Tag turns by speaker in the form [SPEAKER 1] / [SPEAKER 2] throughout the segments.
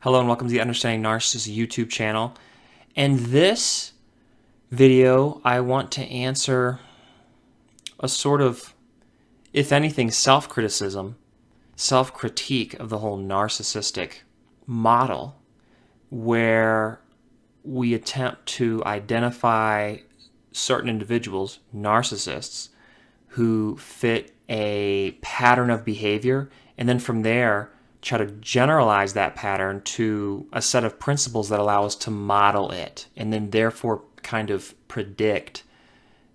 [SPEAKER 1] Hello and welcome to the Understanding Narcissist YouTube channel. In this video, I want to answer a sort of, if anything, self-criticism, self-critique of the whole narcissistic model, where we attempt to identify certain individuals, narcissists, who fit a pattern of behavior, and then from there, try to generalize that pattern to a set of principles that allow us to model it, and then therefore kind of predict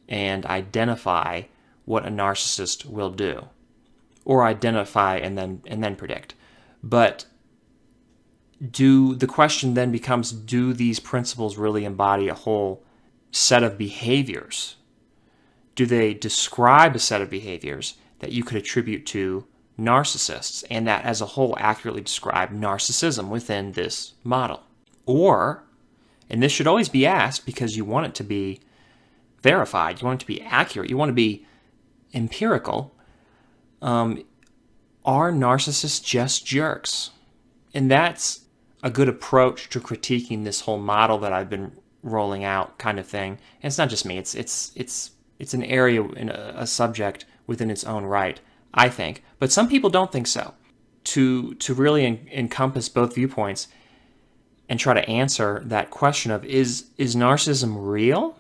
[SPEAKER 1] and identify what a narcissist will do, or identify and then predict. But the question then becomes, do these principles really embody a whole set of behaviors? Do they describe a set of behaviors that you could attribute to narcissists, and that as a whole accurately describe narcissism within this model? Or, and this should always be asked because you want it to be verified, you want it to be accurate, you want to be empirical, are narcissists just jerks? And that's a good approach to critiquing this whole model that I've been rolling out, kind of thing. And it's not just me, it's an area, in a subject within its own right, I think. But some people don't think so. To really encompass both viewpoints and try to answer that question of, is narcissism real?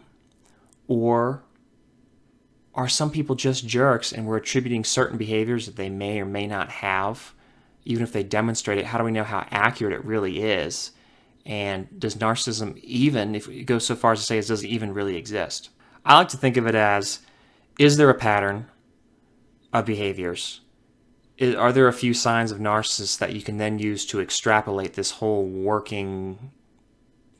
[SPEAKER 1] Or are some people just jerks and we're attributing certain behaviors that they may or may not have? Even if they demonstrate it, how do we know how accurate it really is? And does narcissism even, if it goes so far as to say, does it even really exist? I like to think of it as, is there a pattern of behaviors? Are there a few signs of narcissists that you can then use to extrapolate this whole working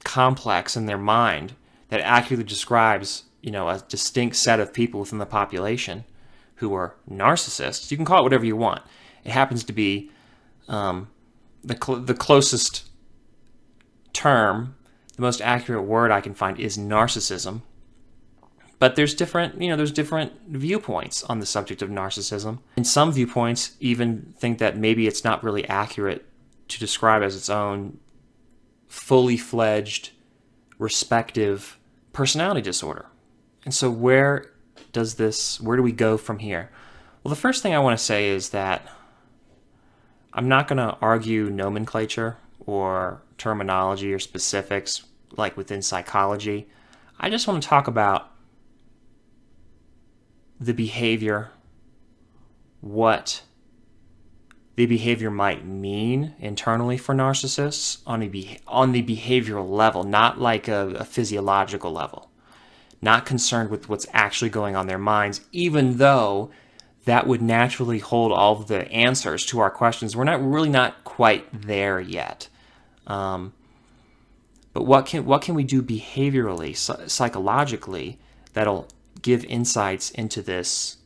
[SPEAKER 1] complex in their mind that accurately describes, a distinct set of people within the population who are narcissists? You can call it whatever you want. It happens to be the closest term, the most accurate word I can find is narcissism. But there's different viewpoints on the subject of narcissism. And some viewpoints even think that maybe it's not really accurate to describe as its own fully fledged, respective personality disorder. And so where do we go from here? Well, the first thing I want to say is that I'm not going to argue nomenclature or terminology or specifics like within psychology. I just want to talk about the behavior, what the behavior might mean internally for narcissists on the behavioral level, not like a physiological level, not concerned with what's actually going on in their minds, even though that would naturally hold all of the answers to our questions. We're not quite there yet. But what can we do behaviorally, psychologically, that'll give insights into this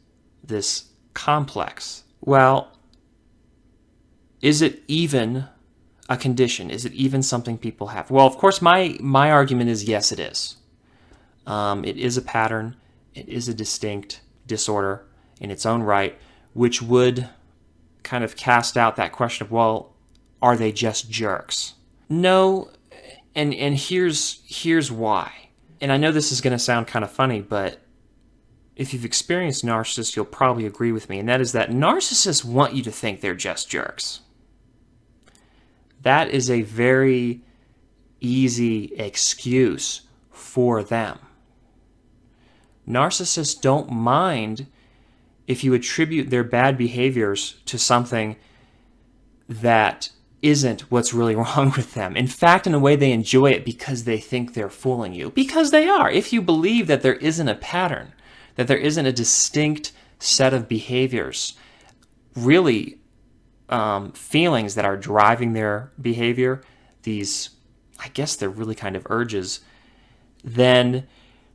[SPEAKER 1] complex? Well, is it even a condition? Is it even something people have? Well, of course, my argument is yes, it is. It is a pattern. It is a distinct disorder in its own right, which would kind of cast out that question of, well, are they just jerks? No, and here's why. And I know this is going to sound kind of funny, but if you've experienced narcissists, you'll probably agree with me, and that is that narcissists want you to think they're just jerks. That is a very easy excuse for them. Narcissists don't mind if you attribute their bad behaviors to something that isn't what's really wrong with them. In fact, in a way, they enjoy it because they think they're fooling you. Because they are. If you believe that there isn't a pattern, that there isn't a distinct set of behaviors, really feelings that are driving their behavior, I guess they're really kind of urges, then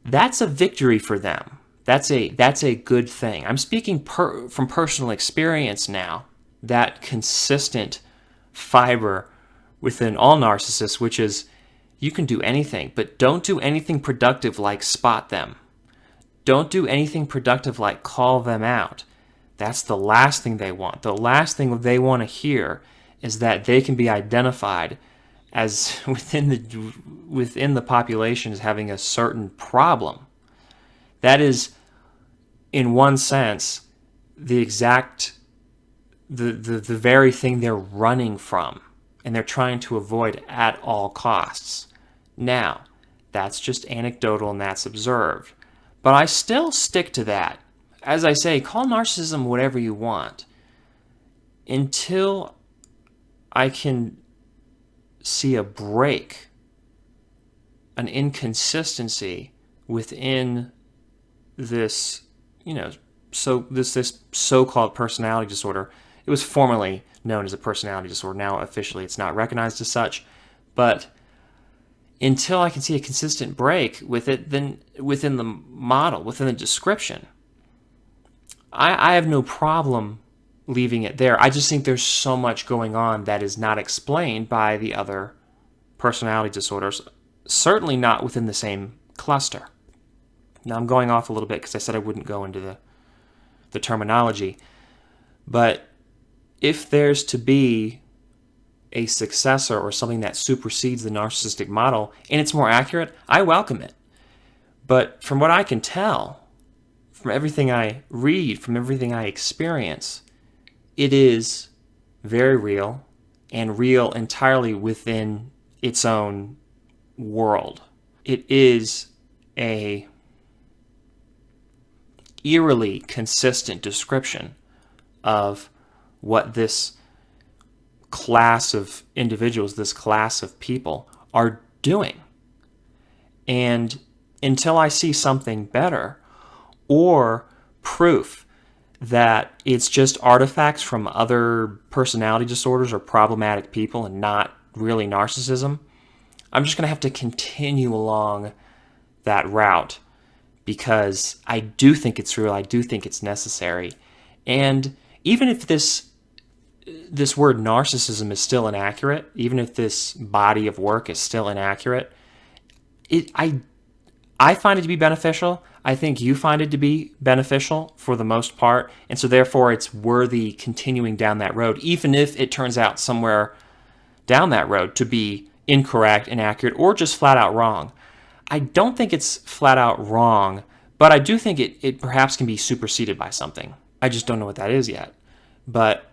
[SPEAKER 1] that's a victory for them. That's a good thing. I'm speaking from personal experience now, that consistent fiber within all narcissists, which is you can do anything, but don't do anything productive like spot them. Don't do anything productive like call them out. That's the last thing they want. The last thing they want to hear is that they can be identified as within the population as having a certain problem. That is, in one sense, the very thing they're running from and they're trying to avoid at all costs. Now, that's just anecdotal and that's observed. But I still stick to that. As I say, call narcissism whatever you want. Until I can see a break, an inconsistency within this, this so-called personality disorder. It was formerly known as a personality disorder. Now officially it's not recognized as such. But until I can see a consistent break with it, then within the model, within the description, I have no problem leaving it there. I just think there's so much going on that is not explained by the other personality disorders, certainly not within the same cluster. Now I'm going off a little bit because I said I wouldn't go into the terminology, but if there's to be a successor or something that supersedes the narcissistic model and it's more accurate, I welcome it. But from what I can tell, from everything I read, from everything I experience, it is very real and real entirely within its own world. It is a eerily consistent description of what this class of individuals, this class of people are doing. And until I see something better or proof that it's just artifacts from other personality disorders or problematic people and not really narcissism, I'm just going to have to continue along that route because I do think it's real. I do think it's necessary. And even if this word narcissism is still inaccurate, even if this body of work is still inaccurate, I find it to be beneficial. I think you find it to be beneficial for the most part. And so therefore it's worthy continuing down that road, even if it turns out somewhere down that road to be incorrect, inaccurate, or just flat out wrong. I don't think it's flat out wrong, but I do think it perhaps can be superseded by something. I just don't know what that is yet. But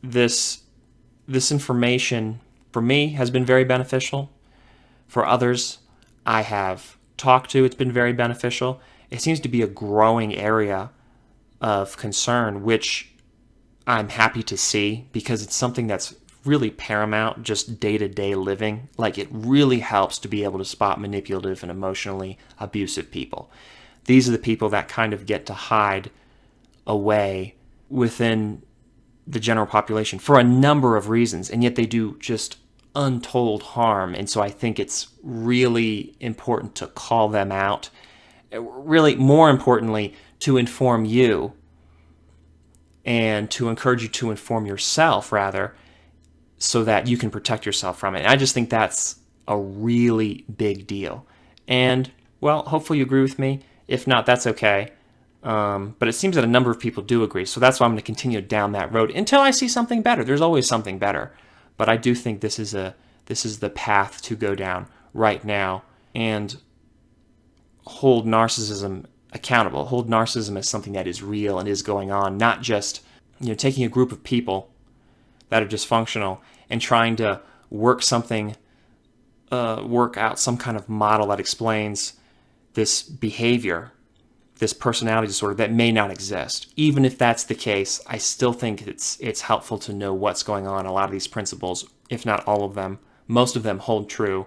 [SPEAKER 1] this information for me has been very beneficial. For others I have talked to, it's been very beneficial. It seems to be a growing area of concern, which I'm happy to see because it's something that's really paramount, just day-to-day living. Like, it really helps to be able to spot manipulative and emotionally abusive people. These are the people that kind of get to hide away within the general population for a number of reasons, and yet they do just untold harm. And so I think it's really important to call them out. Really, more importantly, to inform you and to encourage you to inform yourself, rather, so that you can protect yourself from it. And I just think that's a really big deal. And, well, hopefully you agree with me. If not, that's okay. But it seems that a number of people do agree. So that's why I'm going to continue down that road until I see something better. There's always something better. But I do think this is the path to go down right now and hold narcissism accountable. Hold narcissism as something that is real and is going on, not just taking a group of people that are dysfunctional and trying to work out some kind of model that explains this behavior, this personality disorder that may not exist. Even if that's the case, I still think it's helpful to know what's going on. A lot of these principles, if not all of them, most of them hold true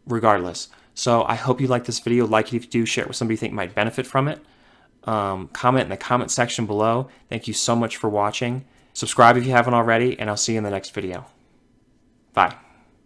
[SPEAKER 1] regardless. So I hope you like this video. Like it if you do, share it with somebody you think might benefit from it. Comment in the comment section below. Thank you so much for watching. Subscribe if you haven't already, and I'll see you in the next video. Bye.